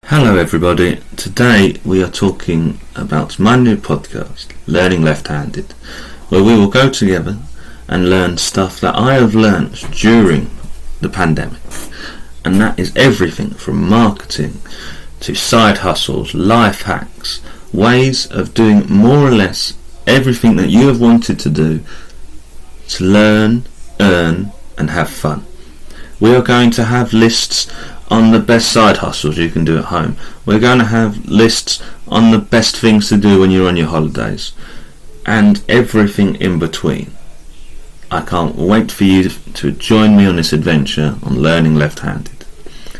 Hello everybody, today we are talking about my new podcast, Learning Left-Handed, where we will go together and learn stuff that I have learned during the pandemic. And that is everything from marketing to side hustles, life hacks, ways of doing more or less everything that you have wanted to do to learn, earn and have fun. We are going to have lists on the best side hustles you can do at home. We're going to have lists on the best things to do when you're on your holidays and everything in between. I can't wait for you to join me on this adventure on Learning Left-Handed.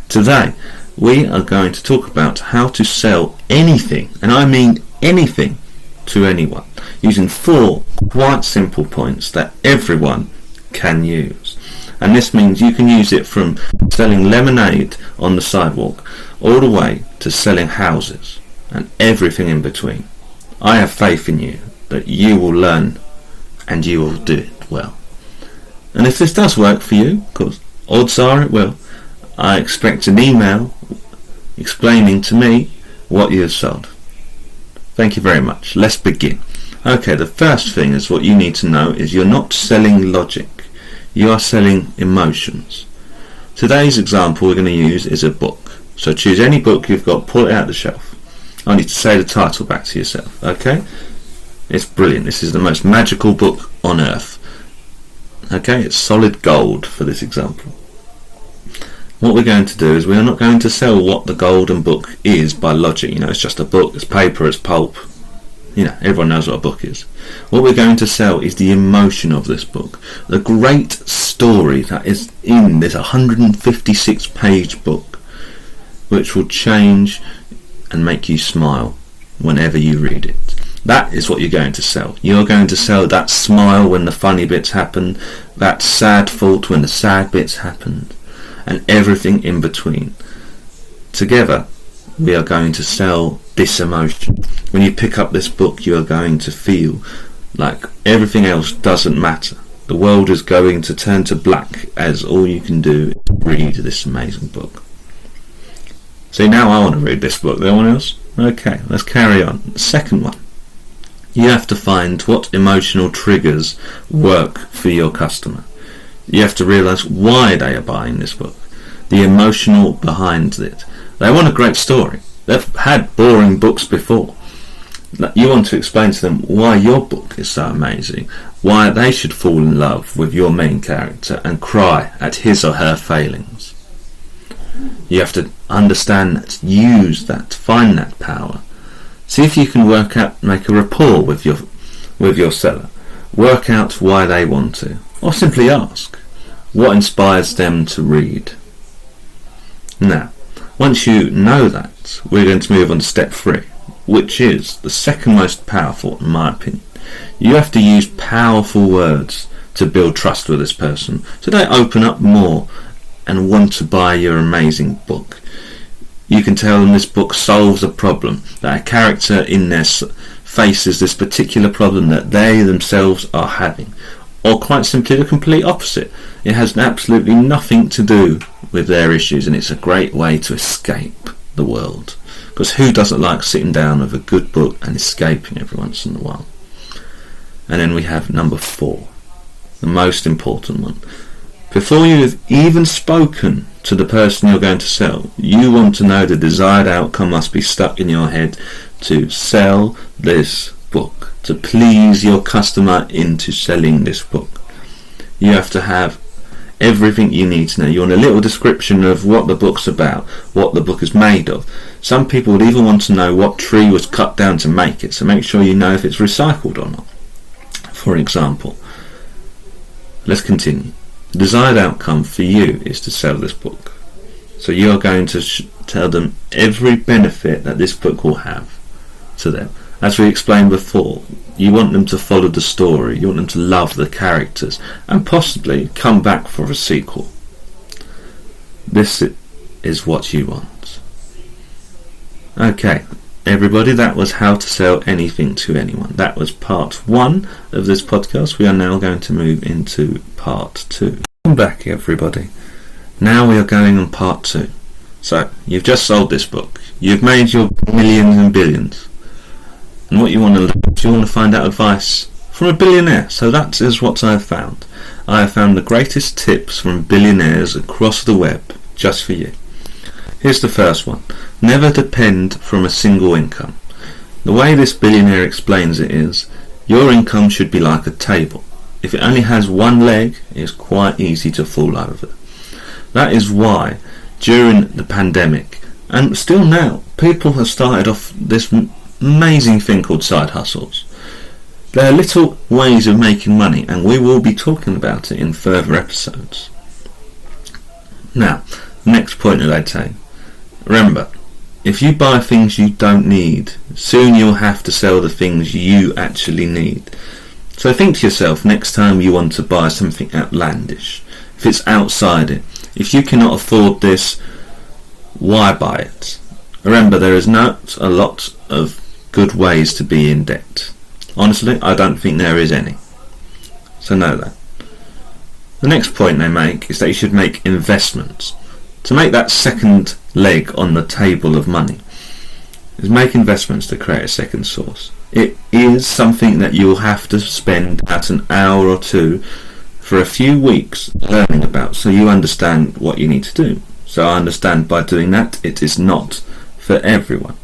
Today we are going to talk about how to sell anything, and I mean anything, to anyone, using 4 quite simple points that everyone can use. And this means you can use it from selling lemonade on the sidewalk all the way to selling houses and everything in between. I have faith in you that you will learn and you will do it well. And if this does work for you, because odds are it will, I expect an email explaining to me what you have sold. Thank you very much. Let's begin. Okay, the first thing is what you need to know is you're not selling logic. You are selling emotions. Today's example we're going to use is a book. So choose any book you've got, pull it out the shelf. I need to say the title back to yourself, okay? It's brilliant. This is the most magical book on earth. Okay, it's solid gold for this example. What we're going to do is we're not going to sell what the golden book is by logic. You know, it's just a book, it's paper, it's pulp. You know, everyone knows what a book is. What we're going to sell is the emotion of this book. The great story that is in this 156 page book, which will change and make you smile whenever you read it. That is what you're going to sell. You're going to sell that smile when the funny bits happen, that sad thought when the sad bits happened, and everything in between. Together we are going to sell this emotion. When you pick up this book, you are going to feel like everything else doesn't matter. The world is going to turn to black as all you can do is read this amazing book. See, now I want to read this book. Anyone else? Okay, let's carry on. The second one. You have to find what emotional triggers work for your customer. You have to realise why they are buying this book. The emotional behind it. They want a great story. They've had boring books before. You want to explain to them why your book is so amazing, why they should fall in love with your main character and cry at his or her failings. You have to understand that, use that, find that power. See if you can make a rapport with your seller. Work out why they want to, or simply ask what inspires them to read. Now, once you know that, we're going to move on to step 3, which is the second most powerful in my opinion. You have to use powerful words to build trust with this person so they open up more and want to buy your amazing book. You can tell them this book solves a problem, that a character in there faces this particular problem that they themselves are having. Or quite simply the complete opposite. It has absolutely nothing to do with their issues, and it's a great way to escape the world. Because who doesn't like sitting down with a good book and escaping every once in a while? And then we have number 4, the most important one. Before you have even spoken to the person you're going to sell, you want to know the desired outcome must be stuck in your head to sell this book, to please your customer into selling this book. You have to have everything you need to know. You want a little description of what the book's about, what the book is made of. Some people would even want to know what tree was cut down to make it, so make sure you know if it's recycled or not. For example, let's continue. The desired outcome for you is to sell this book. So you are going to tell them every benefit that this book will have to them. As we explained before, you want them to follow the story, you want them to love the characters, and possibly come back for a sequel. This is what you want. Okay, everybody, that was how to sell anything to anyone. That was part 1 of this podcast. We are now going to move into part 2. Welcome back, everybody. Now we are going on part 2. So, you've just sold this book. You've made your millions and billions. And what you want to do is you want to find out advice from a billionaire. So that is what I've found. I have found the greatest tips from billionaires across the web just for you. Here's the first one. Never depend from a single income. The way this billionaire explains it is, your income should be like a table. If it only has one leg, it's quite easy to fall over. That is why, during the pandemic, and still now, people have started off this amazing thing called side hustles. They're little ways of making money, and we will be talking about it in further episodes. Now, next point that I'd say. Remember, if you buy things you don't need, soon you'll have to sell the things you actually need. So think to yourself next time you want to buy something outlandish. If it's outside it, if you cannot afford this, why buy it? Remember, there is not a lot of good ways to be in debt. Honestly, I don't think there is any. So know that. The next point they make is that you should make investments. To make that second leg on the table of money is make investments to create a second source. It is something that you'll have to spend about an hour or two for a few weeks learning about, so you understand what you need to do. So I understand by doing that it is not for everyone.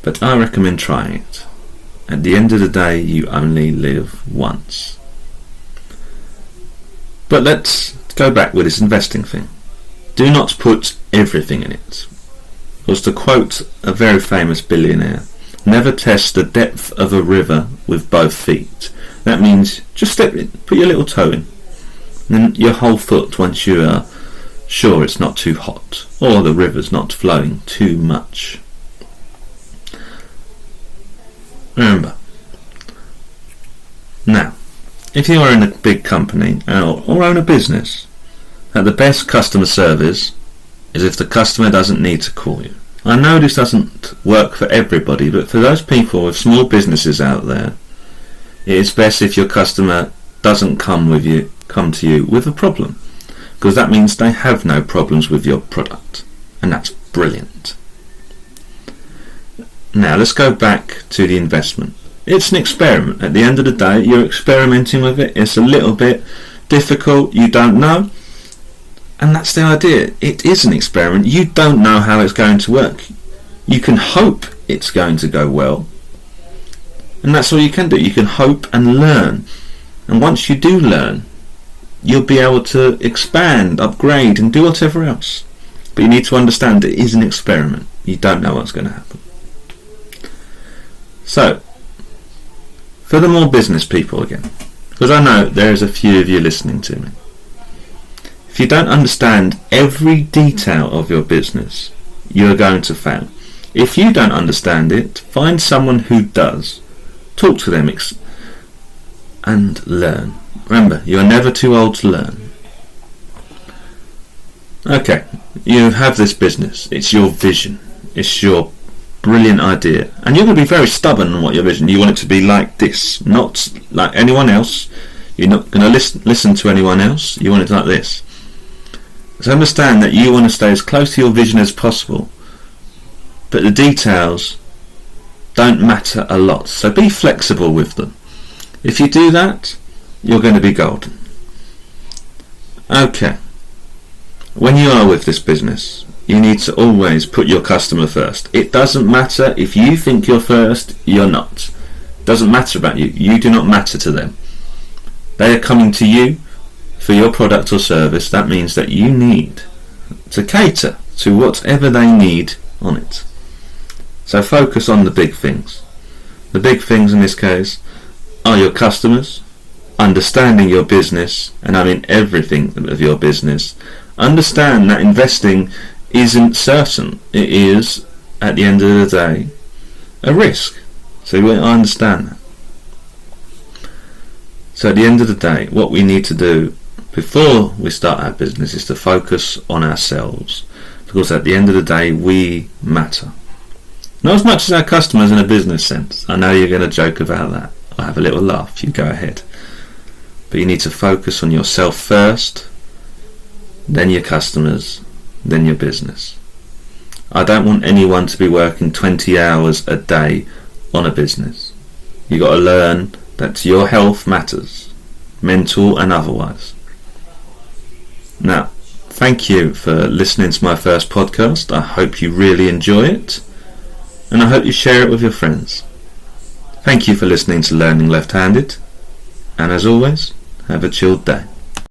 But I recommend trying it. At the end of the day, you only live once. But let's go back with this investing thing. Do not put everything in it. Because to quote a very famous billionaire, never test the depth of a river with both feet. That means just step in, put your little toe in, and then your whole foot once you are sure it's not too hot or the river's not flowing too much. Remember, now, if you are in a big company or own a business, that the best customer service is if the customer doesn't need to call you. I know this doesn't work for everybody, but for those people with small businesses out there, it is best if your customer doesn't come to you with a problem, because that means they have no problems with your product, and that's brilliant. Now let's go back to the investment. It's an experiment. At the end of the day, you're experimenting with it. It's a little bit difficult, you don't know, and that's the idea. It is an experiment. You don't know how it's going to work. You can hope it's going to go well, and that's all you can do. You can hope and learn, and once you do learn, you'll be able to expand, upgrade, and do whatever else. But you need to understand it is an experiment. You don't know what's going to happen. So, for the more business people again, because I know there's a few of you listening to me, if you don't understand every detail of your business, you're going to fail. If you don't understand it, find someone who does. Talk to them and learn. Remember, you're never too old to learn. Okay, you have this business. It's your vision. It's your brilliant idea. And you're going to be very stubborn on what your vision. You want it to be like this, not like anyone else. You're not going to listen to anyone else. You want it like this. So understand that you want to stay as close to your vision as possible, but the details don't matter a lot. So be flexible with them. If you do that, you're going to be golden. Okay. When you are with this business, you need to always put your customer first. It doesn't matter if you think you're first, you're not. It doesn't matter about you. You do not matter to them. They are coming to you for your product or service. That means that you need to cater to whatever they need on it. So focus on the big things. The big things in this case are your customers, understanding your business, and I mean everything of your business. Understand that investing isn't certain. It is, at the end of the day, a risk. So I understand that. So at the end of the day, what we need to do before we start our business is to focus on ourselves, because at the end of the day we matter. Not as much as our customers in a business sense. I know you're going to joke about that. I'll have a little laugh. You go ahead. But you need to focus on yourself first, then your customers, than your business. I don't want anyone to be working 20 hours a day on a business. You got to learn that your health matters, mental and otherwise. Now, thank you for listening to my first podcast. I hope you really enjoy it, and I hope you share it with your friends. Thank you for listening to Learning Left-Handed, and as always, have a chilled day.